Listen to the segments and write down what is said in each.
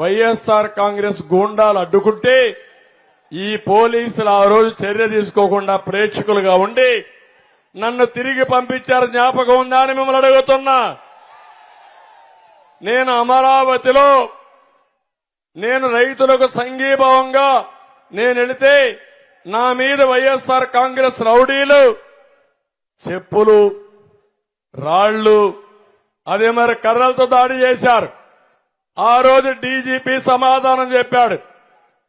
వైఎస్ఆర్ కాంగ్రెస్ గూండాలు అడ్డుకుంటే ఈ పోలీసులు ఆ రోజు చర్య తీసుకోకుండా ప్రేక్షకులుగా ఉండి నన్ను తిరిగి పంపించారు. జ్ఞాపకం ఉందా అని మిమ్మల్ని అడుగుతున్నా. నేను అమరావతిలో నేను రైతులకు సంఘీభావంగా నేను వెళితే నా మీద వైఎస్ఆర్ కాంగ్రెస్ రౌడీలు చెప్పులు, రాళ్లు, అదే మరి కర్రలతో దాడి చేశారు. ఆ రోజు డీజీపీ సమాధానం చెప్పాడు.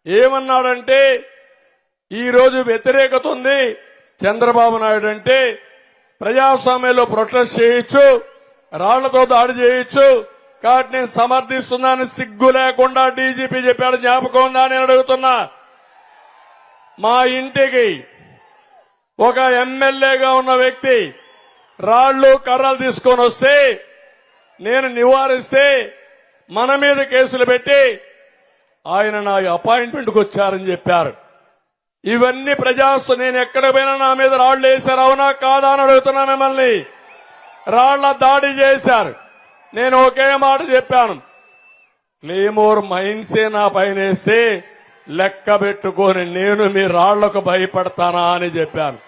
ఏమన్నాడంటే ఈ రోజు వ్యతిరేకత ఉంది, చంద్రబాబు నాయుడు అంటే ప్రజాస్వామ్యంలో ప్రొటెస్ట్ చేయొచ్చు, రాళ్లతో దాడి చేయొచ్చు, కాబట్టి నేను సమర్థిస్తున్నాను సిగ్గు లేకుండా డీజీపీ చెప్పాడు. జ్ఞాపకం ఉందా నేను అడుగుతున్నా. మా ఇంటికి ఒక ఎమ్మెల్యేగా ఉన్న వ్యక్తి రాళ్లు కర్రలు తీసుకొని వస్తే నేను నివారిస్తే మన మీద కేసులు పెట్టి ఆయన నా అపాయింట్మెంట్కి వచ్చారని చెప్పారు. ఇవన్నీ నేను ఎక్కడ పోయినా నా మీద రాళ్లు వేశారు, అవునా కాదా అని అడుగుతున్నా మిమ్మల్ని. రాళ్ల దాడి చేశారు. నేను ఒకే మాట చెప్పాను, క్లేమోర్ మైన్సే నా పైన వేస్తే లెక్క పెట్టుకొని నేను మీ రాళ్లకు భయపడతానా అని చెప్పాను.